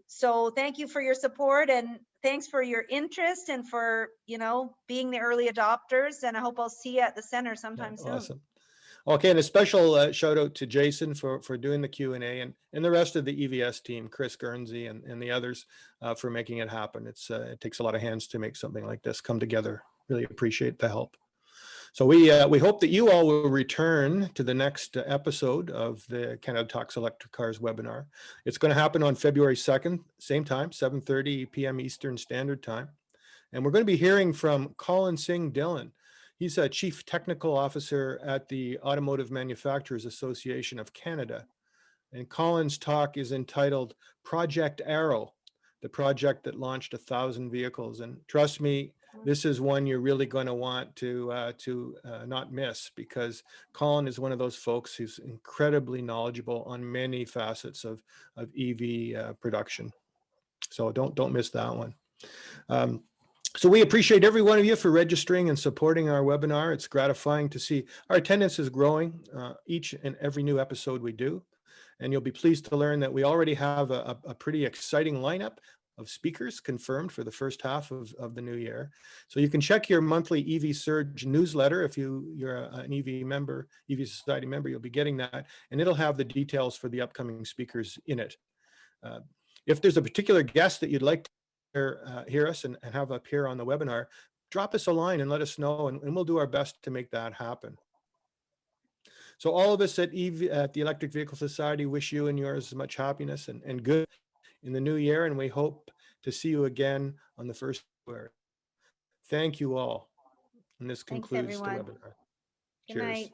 So thank you for your support, and thanks for your interest, and for, you know, being the early adopters. And I hope I'll see you at the center sometime soon. Awesome. Okay, and a special shout out to Jason for doing the Q&A, and the rest of the EVS team, Chris Guernsey and the others for making it happen. It takes a lot of hands to make something like this come together. Really appreciate the help. So we hope that you all will return to the next episode of the Canada Talks Electric Cars webinar. It's going to happen on February 2nd, same time, 7:30 p.m. Eastern Standard Time. And we're going to be hearing from Colin Singh Dillon. He's a Chief Technical Officer at the Automotive Manufacturers Association of Canada. And Colin's talk is entitled Project Arrow, the project that launched 1,000 vehicles. And trust me, this is one you're really going to want to not miss, because Colin is one of those folks who's incredibly knowledgeable on many facets of EV production. So don't miss that one. So we appreciate every one of you for registering and supporting our webinar. It's gratifying to see our attendance is growing each and every new episode we do. And you'll be pleased to learn that we already have a pretty exciting lineup of speakers confirmed for the first half of the new year. So you can check your monthly EV Surge newsletter. If you're an EV member, EV Society member, you'll be getting that, and it'll have the details for the upcoming speakers in it. If there's a particular guest that you'd like to hear us and have appear on the webinar, drop us a line and let us know, and we'll do our best to make that happen. So all of us at the Electric Vehicle Society wish you and yours much happiness and good in the new year, and we hope to see you again on the 1st of February. Thank you all. And this Thanks, concludes the everyone. webinar. Good Cheers. night.